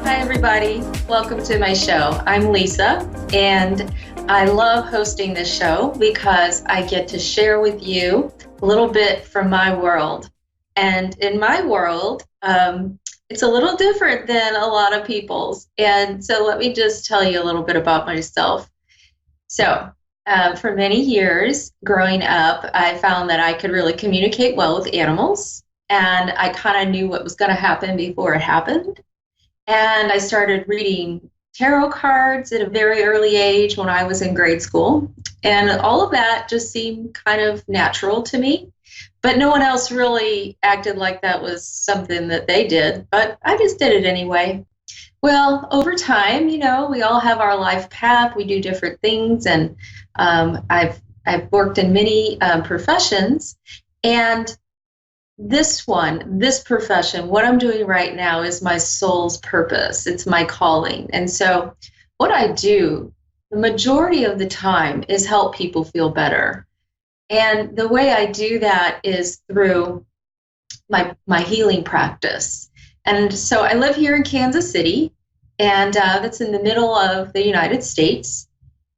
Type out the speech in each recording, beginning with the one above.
Hi, everybody. Welcome to my show. I'm Lisa, and I love hosting this show because I get to share with you a little bit from my world. And in my world, it's a little different than a lot of people's. And so let me just tell you a little bit about myself. So, for many years growing up, I found that I could really communicate well with animals, and I kind of knew what was going to happen before it happened. And I started reading tarot cards at a very early age when I was in grade school. And all of that just seemed kind of natural to me. But no one else really acted like that was something that they did. But I just did it anyway. Well, over time, we all have our life path. We do different things. And I've worked in many professions. And this profession, what I'm doing right now is my soul's purpose. It's my calling. And so what I do the majority of the time is help people feel better. And the way I do that is through my healing practice. And so I live here in Kansas City, and that's in the middle of the United States.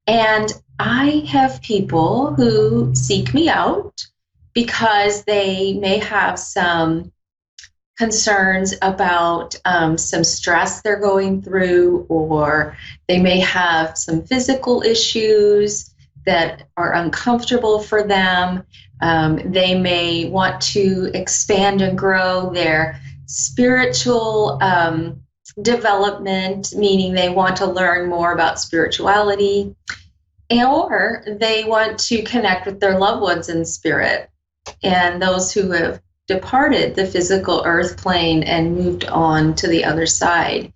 And I have people who seek me out because they may have some concerns about some stress they're going through, or they may have some physical issues that are uncomfortable for them. They may want to expand and grow their spiritual development, meaning they want to learn more about spirituality, or they want to connect with their loved ones in spirit and those who have departed the physical earth plane and moved on to the other side.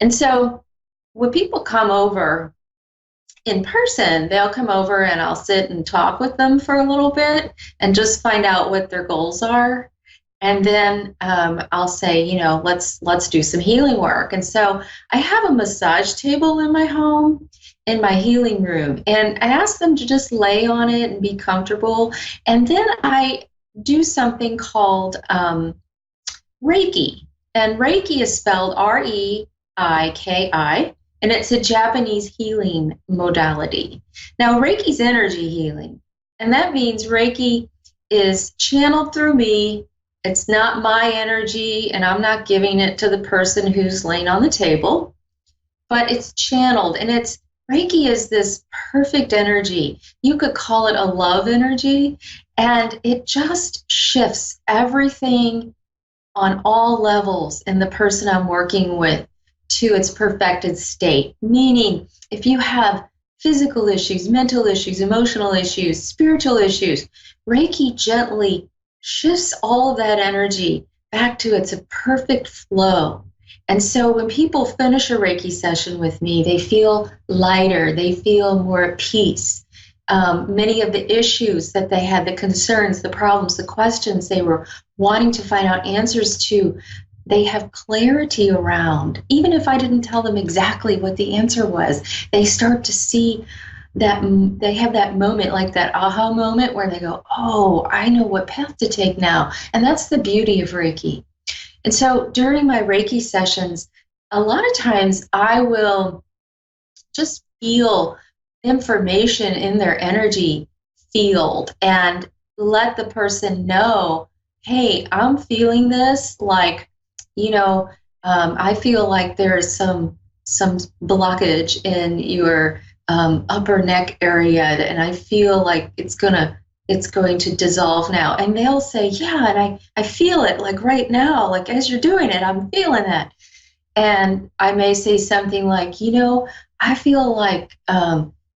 And so when people come over in person, they'll come over and I'll sit and talk with them for a little bit and just find out what their goals are. And then I'll say, let's do some healing work. And so I have a massage table in my home, in my healing room, and I ask them to just lay on it and be comfortable. And then I do something called Reiki. And Reiki is spelled Reiki, and it's a Japanese healing modality. Now, Reiki's energy healing, and that means Reiki is channeled through me. It's not my energy, and I'm not giving it to the person who's laying on the table, but it's channeled, and Reiki is this perfect energy. You could call it a love energy, and it just shifts everything on all levels in the person I'm working with to its perfected state. Meaning, if you have physical issues, mental issues, emotional issues, spiritual issues, Reiki gently shifts all of that energy back to its perfect flow. And so when people finish a Reiki session with me, they feel lighter, they feel more at peace. Many of the issues that they had, the concerns, the problems, the questions they were wanting to find out answers to, they have clarity around. Even if I didn't tell them exactly what the answer was, they start to see that they have that moment, like that aha moment where they go, oh, I know what path to take now. And that's the beauty of Reiki. And so during my Reiki sessions, a lot of times I will just feel information in their energy field and let the person know, hey, I'm feeling this, like, I feel like there's some blockage in your upper neck area, and I feel like it's going to dissolve now. And they'll say, yeah, and I feel it like right now, like as you're doing it, I'm feeling that. And I may say something like, I feel like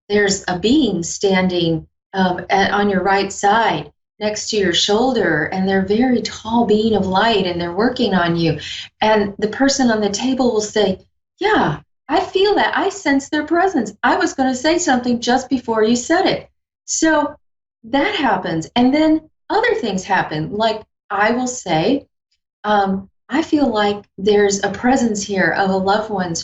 there's a being standing on your right side next to your shoulder, and they're a very tall being of light, and they're working on you. And the person on the table will say, yeah, I feel that. I sense their presence. I was going to say something just before you said it. So that happens. And then other things happen. Like I will say, I feel like there's a presence here of a loved one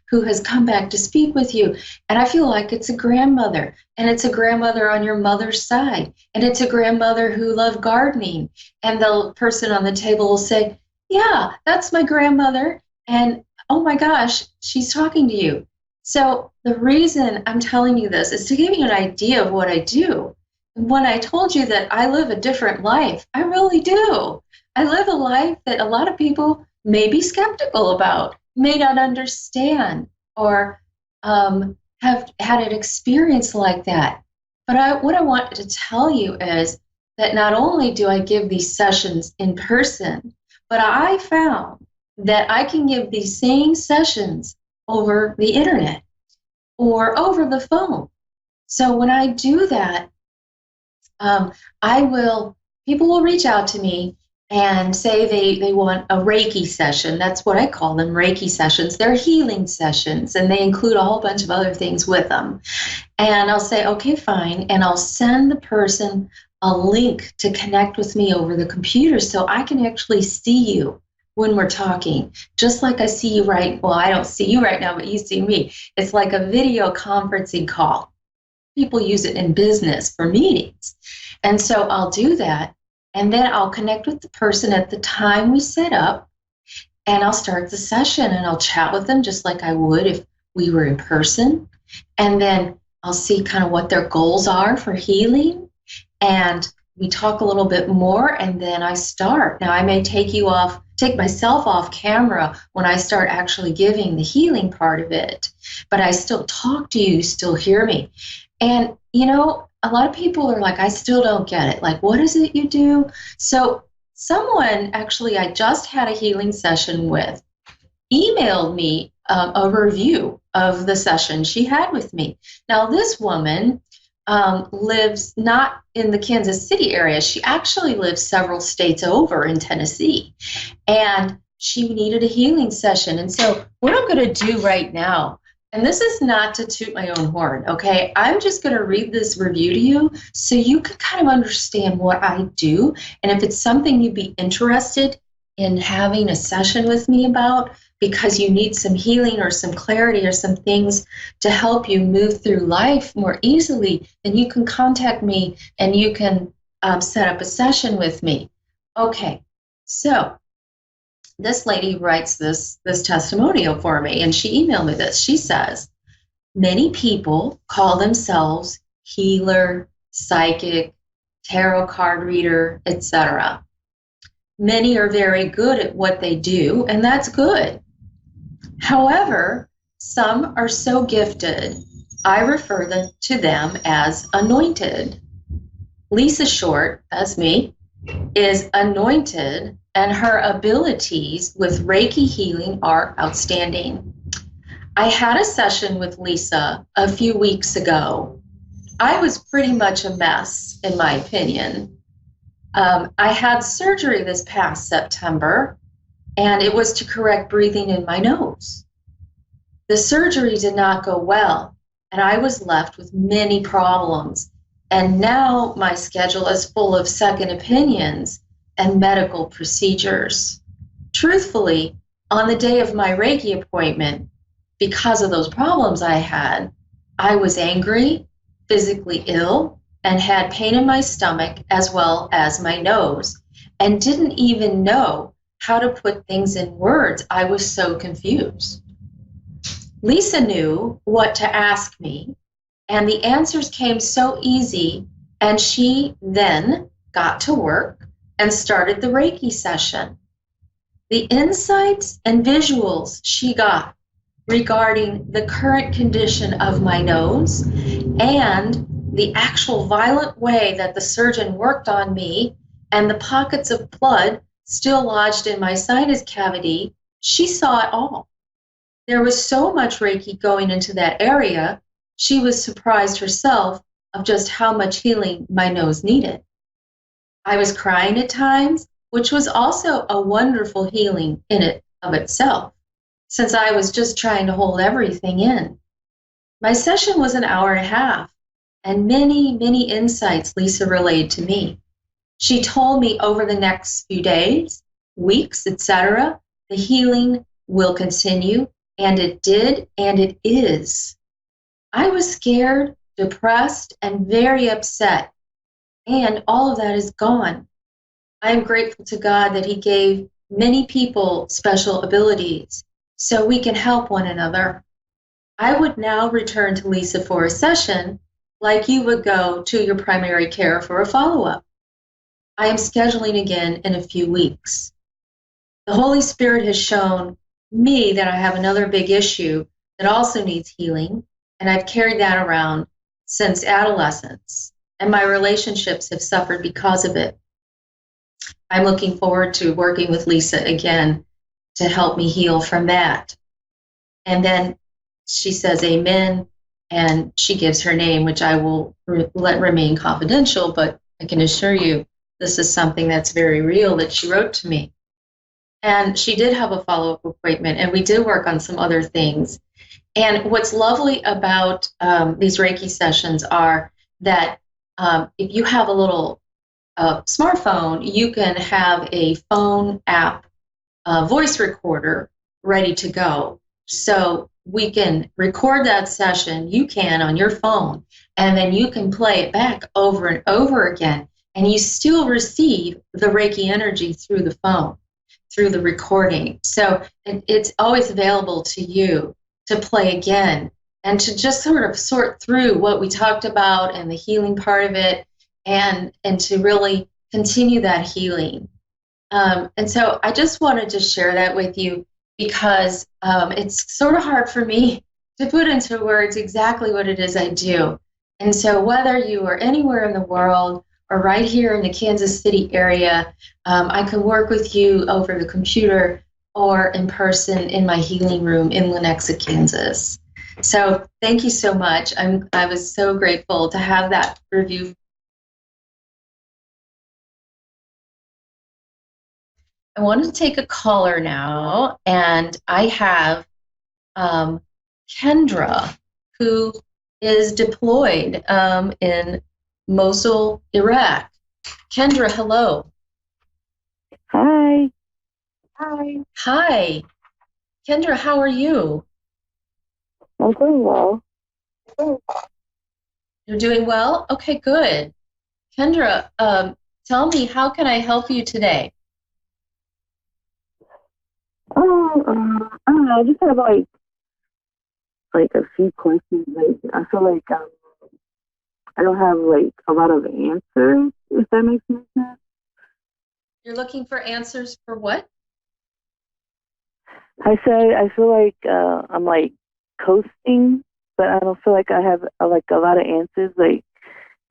who has come back to speak with you. And I feel like it's a grandmother, and it's a grandmother on your mother's side, and it's a grandmother who loved gardening. And the person on the table will say, yeah, that's my grandmother. And oh my gosh, she's talking to you. So the reason I'm telling you this is to give you an idea of what I do. When I told you that I live a different life, I really do. I live a life that a lot of people may be skeptical about, may not understand, or have had an experience like that. But what I want to tell you is that not only do I give these sessions in person, but I found that I can give these same sessions over the internet or over the phone. So when I do that, I will, people will reach out to me and say they want a Reiki session. That's what I call them, Reiki sessions. They're healing sessions, and they include a whole bunch of other things with them. And I'll say, okay, fine. And I'll send the person a link to connect with me over the computer so I can actually see you when we're talking, just like I see you well, I don't see you right now, but you see me. It's like a video conferencing call. People use it in business for meetings. And so I'll do that. And then I'll connect with the person at the time we set up, and I'll start the session and I'll chat with them just like I would if we were in person. And then I'll see kind of what their goals are for healing. And we talk a little bit more, and then I start. Now I may take myself off camera when I start actually giving the healing part of it, but I still talk to you, still hear me. And, a lot of people are like, I still don't get it. Like, what is it you do? So someone actually I just had a healing session with emailed me a review of the session she had with me. Now, this woman lives not in the Kansas City area. She actually lives several states over in Tennessee. And she needed a healing session. And so what I'm going to do right now, and this is not to toot my own horn, okay? I'm just going to read this review to you so you can kind of understand what I do. And if it's something you'd be interested in having a session with me about because you need some healing or some clarity or some things to help you move through life more easily, then you can contact me and you can set up a session with me. Okay, so this lady writes this testimonial for me, and she emailed me this. She says, many people call themselves healer, psychic, tarot card reader, etc. Many are very good at what they do, and that's good. However, some are so gifted, I refer to them as anointed. Lisa Short, that's me, is anointed, and her abilities with Reiki healing are outstanding. I had a session with Lisa a few weeks ago. I was pretty much a mess, in my opinion. I had surgery this past September, and it was to correct breathing in my nose. The surgery did not go well, and I was left with many problems. And now my schedule is full of second opinions and medical procedures. Truthfully, on the day of my Reiki appointment, because of those problems I had, I was angry, physically ill, and had pain in my stomach as well as my nose, and didn't even know how to put things in words. I was so confused. Lisa knew what to ask me, and the answers came so easy, and she then got to work and started the Reiki session. The insights and visuals she got regarding the current condition of my nose and the actual violent way that the surgeon worked on me and the pockets of blood still lodged in my sinus cavity, she saw it all. There was so much Reiki going into that area, she was surprised herself of just how much healing my nose needed. I was crying at times, which was also a wonderful healing in it of itself, since I was just trying to hold everything in. My session was an hour and a half, and many, many insights Lisa relayed to me. She told me over the next few days, weeks, etc., the healing will continue, and it did, and it is. I was scared, depressed, and very upset, and all of that is gone. I am grateful to God that He gave many people special abilities, so we can help one another. I would now return to Lisa for a session like you would go to your primary care for a follow-up. I am scheduling again in a few weeks. The Holy Spirit has shown me that I have another big issue that also needs healing, and I've carried that around since adolescence, and my relationships have suffered because of it. I'm looking forward to working with Lisa again to help me heal from that. And then she says amen, and she gives her name, which I will let remain confidential, but I can assure you this is something that's very real that she wrote to me. And she did have a follow-up appointment, and we did work on some other things. And what's lovely about these Reiki sessions are that if you have a little smartphone, you can have a phone app voice recorder ready to go. So we can record that session, you can on your phone, and then you can play it back over and over again, and you still receive the Reiki energy through the phone, through the recording. So it's always available to you to play again and to just sort of sort through what we talked about and the healing part of it, and to really continue that healing. And so I just wanted to share that with you because it's sort of hard for me to put into words exactly what it is I do. And so whether you are anywhere in the world or right here in the Kansas City area, I can work with you over the computer or in person in my healing room in Lenexa, Kansas. So thank you so much. I was so grateful to have that review. I wanted to take a caller now, and I have Kendra, who is deployed in Mosul, Iraq. Kendra, hello. Hi. Hi. Kendra, how are you? I'm doing well. You're doing well? Okay, good. Kendra, tell me, how can I help you today? I don't know. I just have like a few questions. Like I feel like I don't have like a lot of answers. If that makes any sense. You're looking for answers for what? I said I feel like I'm like coasting, but I don't feel like I have like a lot of answers. Like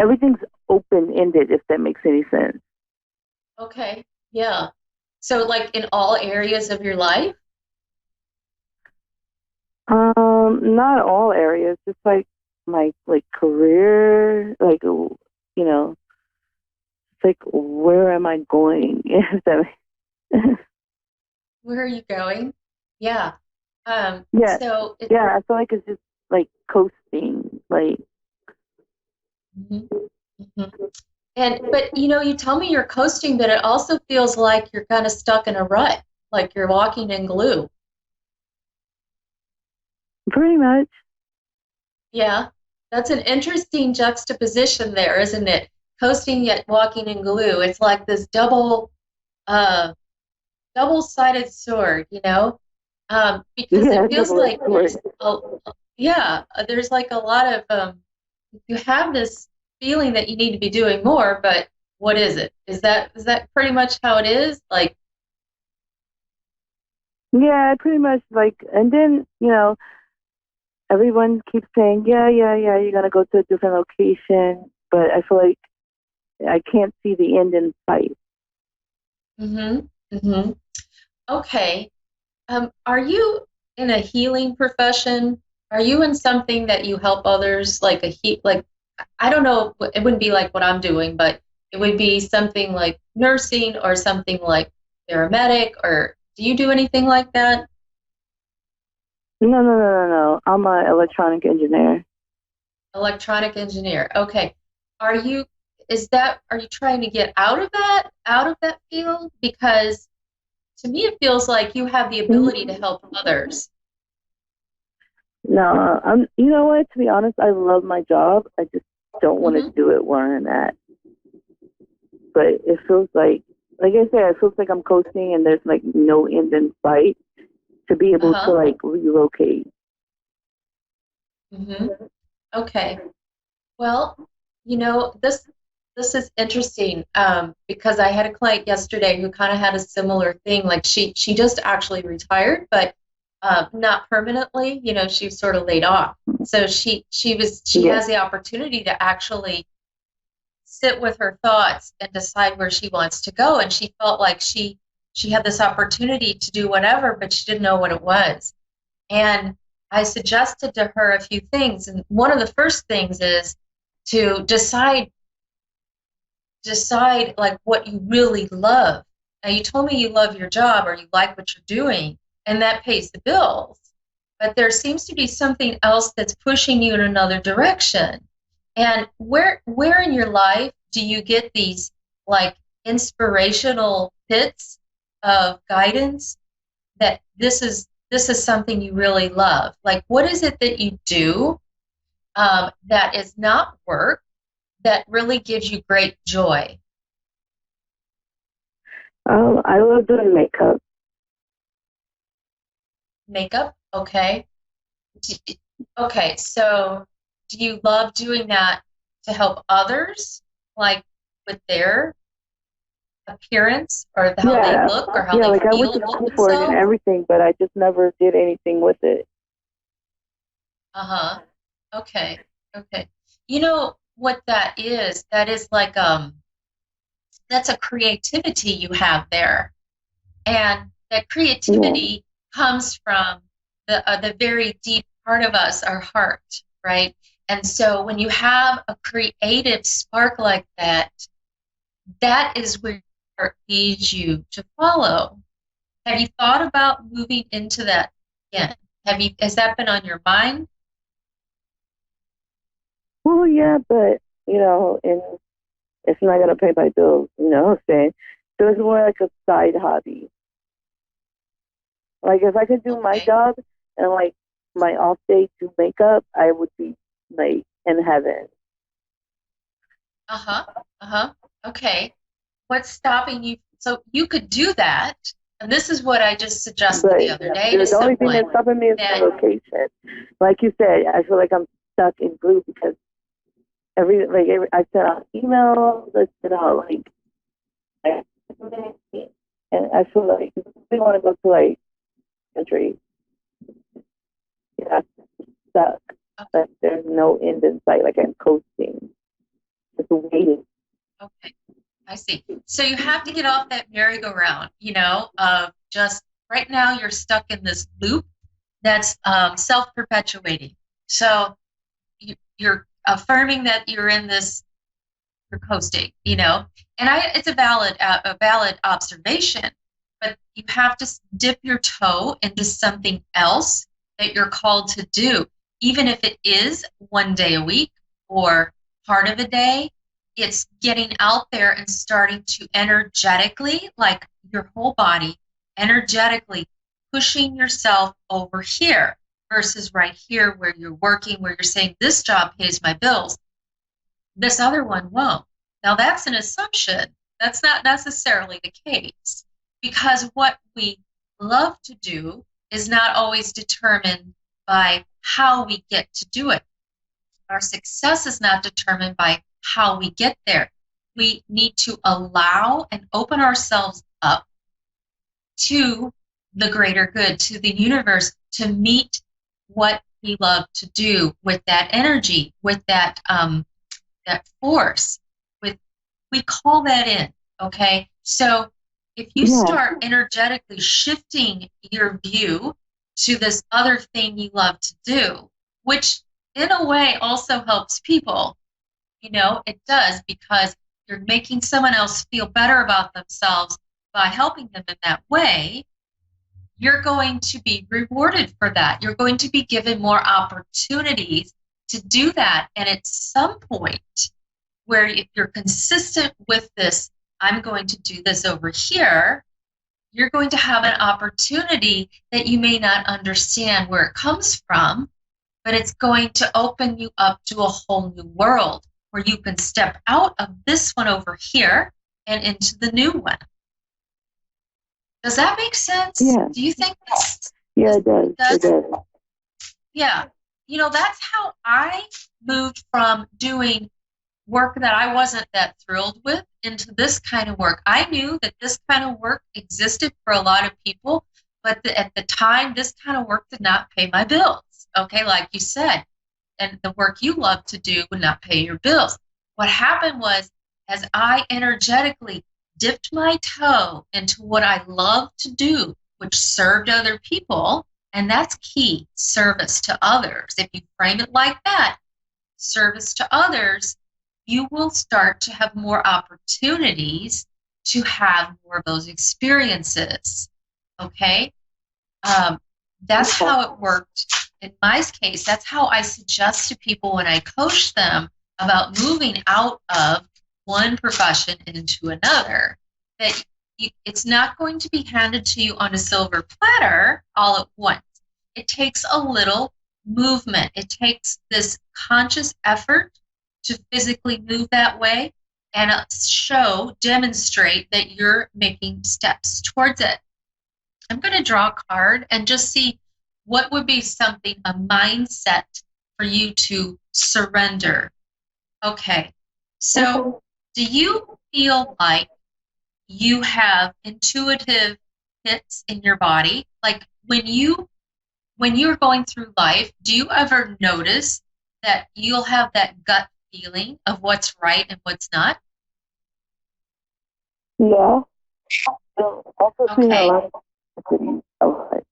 everything's open ended. If that makes any sense. Okay, yeah. So like in all areas of your life? Not all areas. Just like my like career, like it's like where am I going? If that Where are you going? Yeah. yeah, So yeah. I feel like it's just like coasting, like Mhm, mhm. But you tell me you're coasting, but it also feels like you're kind of stuck in a rut, like you're walking in glue. pretty much. Yeah. That's an interesting juxtaposition there, isn't it? Coasting yet walking in glue. It's like this uh double-sided sword, because it Yeah, feels double-edged like sword. there's like a lot of you have this feeling that you need to be doing more, but what is it? Is that pretty much how it is? Like, Yeah, pretty much like, and then everyone keeps saying, yeah, yeah, yeah, you're gonna go to a different location, but I feel like I can't see the end in sight. mm-hmm, mm-hmm. Okay. Are you in a healing profession? Are you in something that you help others, like like I don't know, it wouldn't be like what I'm doing, but it would be something like nursing or something like paramedic, or do you do anything like that? No, no, no, no, no. I'm an electronic engineer. Electronic engineer. Okay. Are you are you trying to get out of that field? Because to me it feels like you have the ability to help others. No, I'm. You know what? To be honest, I love my job. I just don't want to Hmm. do it where I'm at. But it feels like I said, it feels like I'm coasting, and there's like no end in sight. to be able to Uh-huh. like relocate. Mm-hmm. Okay. Well, this is interesting, because I had a client yesterday who kind of had a similar thing. Like she just actually retired, but not permanently. She was sort of laid off. So she Yeah. has the opportunity to actually sit with her thoughts and decide where she wants to go. And she felt like she had this opportunity to do whatever, but she didn't know what it was. And I suggested to her a few things. And one of the first things is to decide like what you really love. Now you told me you love your job or you like what you're doing, and that pays the bills. But there seems to be something else that's pushing you in another direction. And where in your life do you get these like inspirational hits of guidance that this is something you really love? Like, what is it that you do, that is not work, that really gives you great joy? I love doing makeup. Makeup, okay. Okay, so do you love doing that to help others, like with their appearance or how they Yeah, look or how yeah. they Like I went feel to about school for it and themselves? everything, but I just never did anything with it. Uh-huh. Okay. Okay. You know what that is? That is like that's a creativity you have there. And that Yeah. creativity comes from the very deep part of us, our heart, right? And so when you have a creative spark like that, that is where your heart leads you to follow. Have you thought about moving into that again? Has that been on your mind? Well, yeah, but and it's not gonna pay my bills. You know what I'm saying? So it's more like a side hobby. Like if I could do my Okay. job and like my off day do makeup, I would be like in heaven. Uh-huh. Uh-huh. Okay. What's stopping you? So you could do that. And this is what I just suggested the But other day to the only thing someone that's stopping me is the that, location. Like you said, I feel like I'm stuck in blue because I sent out emails, I sent out I- and I feel like we want to go to like country, I'm stuck. okay, But there's no end in sight. Like I'm coasting, just waiting. okay, I see. So you have to get off that merry-go-round, of just right now you're stuck in this loop that's self-perpetuating. So you're affirming that you're in this, you're coasting, and it's a valid observation, but you have to dip your toe into something else that you're called to do, even if it is one day a week or part of a day. It's getting out there and starting to energetically, like your whole body, energetically pushing yourself over here versus right here where you're working, where you're saying, this job pays my bills, this other one won't. Now, that's an assumption. That's not necessarily the case, because what we love to do is not always determined by how we get to do it. Our success is not determined by how we get there. We need to allow and open ourselves up to the greater good, to the universe, to meet what we love to do with that energy, with that force, with, we call that in. Okay, so if you Yeah, start energetically shifting your view to this other thing you love to do, which in a way also helps people, it does, because you're making someone else feel better about themselves by helping them in that way. You're going to be rewarded for that. You're going to be given more opportunities to do that. And at some point, where if you're consistent with this, I'm going to do this over here, you're going to have an opportunity that you may not understand where it comes from, but it's going to open you up to a whole new world where you can step out of this one over here and into the new one. Does that make sense? yeah, Do you think Yeah, it does. It does. Yeah. You know, that's how I moved from doing work that I wasn't that thrilled with into this kind of work. I knew that this kind of work existed for a lot of people, but at the time, this kind of work did not pay my bills. Okay, like you said, and the work you love to do would not pay your bills. What happened was, as I energetically dipped my toe into what I love to do, which served other people, and that's key, service to others. If you frame it like that, service to others, you will start to have more opportunities to have more of those experiences. Okay? That's how it worked in my case. That's how I suggest to people when I coach them about moving out of one profession into another, that it's not going to be handed to you on a silver platter all at once. It takes a little movement. It takes this conscious effort to physically move that way and demonstrate that you're making steps towards it. I'm going to draw a card and just see what would be something, a mindset for you to surrender. Okay, so do you feel like you have intuitive hits in your body? Like when you're going through life, do you ever notice that you'll have that gut feeling of what's right and what's not? Yeah. Also seeing a lot of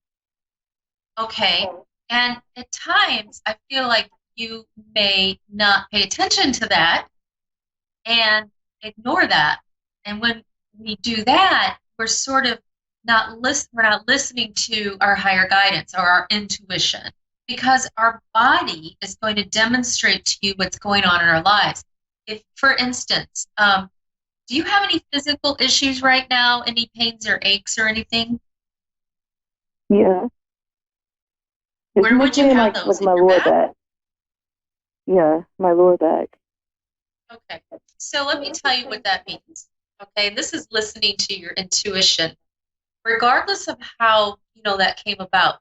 Okay. And at times, I feel like you may not pay attention to that and ignore that. And when we do that, we're sort of we're not listening to our higher guidance or our intuition, because our body is going to demonstrate to you what's going on in our lives. If, for instance, do you have any physical issues right now? Any pains or aches or anything? Yeah. Where would you have those? With my lower back. Yeah, my lower back. Okay, so let me tell you what that means. Okay, this is listening to your intuition, regardless of how that came about.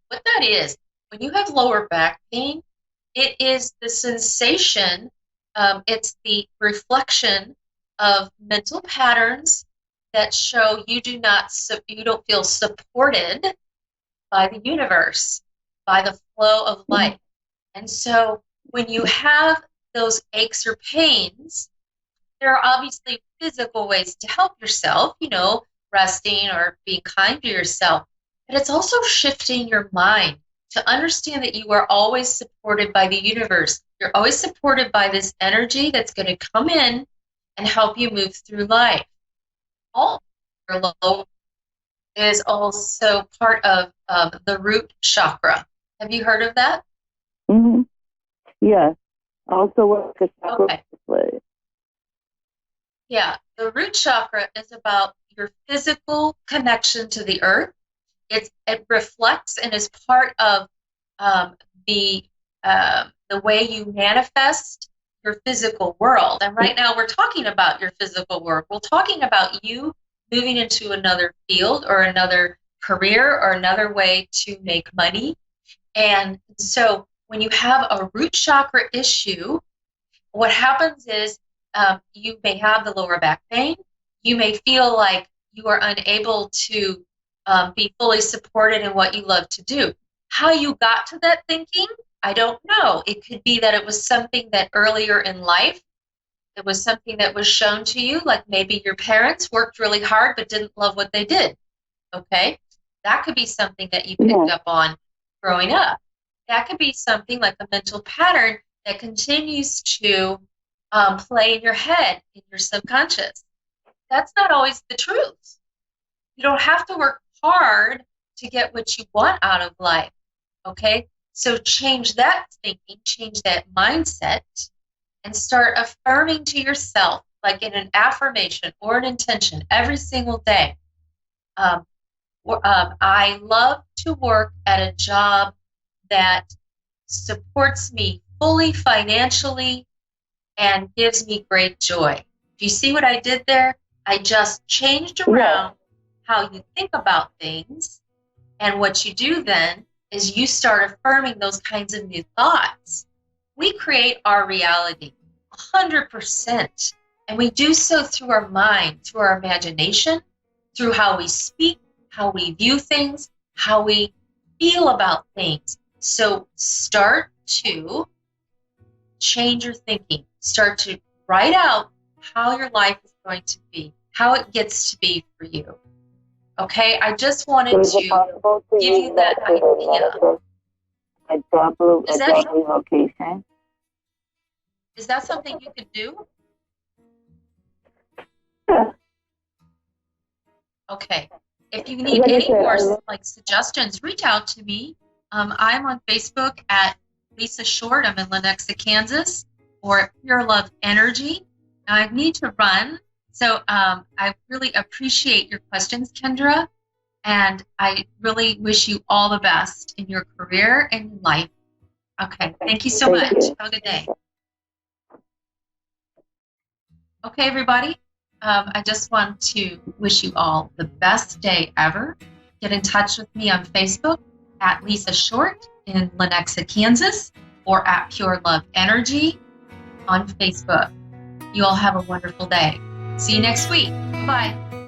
What that is, when you have lower back pain, it is the sensation. It's the reflection of mental patterns that show you don't feel supported by the universe, by the flow of life. And so when you have those aches or pains, there are obviously physical ways to help yourself, resting or being kind to yourself. But it's also shifting your mind to understand that you are always supported by the universe. You're always supported by this energy that's going to come in and help you move through life. All is also part of the root chakra. Have you heard of that? Mm-hmm. Yeah. I also work a chakra. Okay. Yeah, the root chakra is about your physical connection to the earth. It reflects and is part of the way you manifest your physical world. And right now we're talking about your physical world. We're talking about you moving into another field or another career or another way to make money. And so when you have a root chakra issue, what happens is you may have the lower back pain. You may feel like you are unable to be fully supported in what you love to do. How you got to that thinking, I don't know. It could be that it was something that earlier in life, it was something that was shown to you, like maybe your parents worked really hard but didn't love what they did. Okay? That could be something that you picked up on growing up. That could be something like a mental pattern that continues to play in your head, in your subconscious. That's not always the truth. You don't have to work hard to get what you want out of life, okay? So change that thinking, change that mindset, and start affirming to yourself, like in an affirmation or an intention every single day. I love to work at a job that supports me fully financially and gives me great joy. Do you see what I did there? I just changed around how you think about things, And what you do then is you start affirming those kinds of new thoughts. We create our reality 100%. And we do so through our mind, through our imagination, through how we speak, how we view things, how we feel about things. So start to change your thinking. Start to write out how your life is going to be, how it gets to be for you. Okay, I just wanted to give you that idea. A double location. Is that something you could do? Yeah. Okay. If you need any more suggestions, reach out to me. I'm on Facebook at Lisa Short. I'm in Lenexa, Kansas, or at Pure Love Energy. Now I need to run, so I really appreciate your questions, Kendra, and I really wish you all the best in your career and your life. Okay, thank you so much. Have a good day. Okay, everybody. I just want to wish you all the best day ever. Get in touch with me on Facebook at Lisa Short in Lenexa, Kansas, or at Pure Love Energy on Facebook. You all have a wonderful day. See you next week. Bye.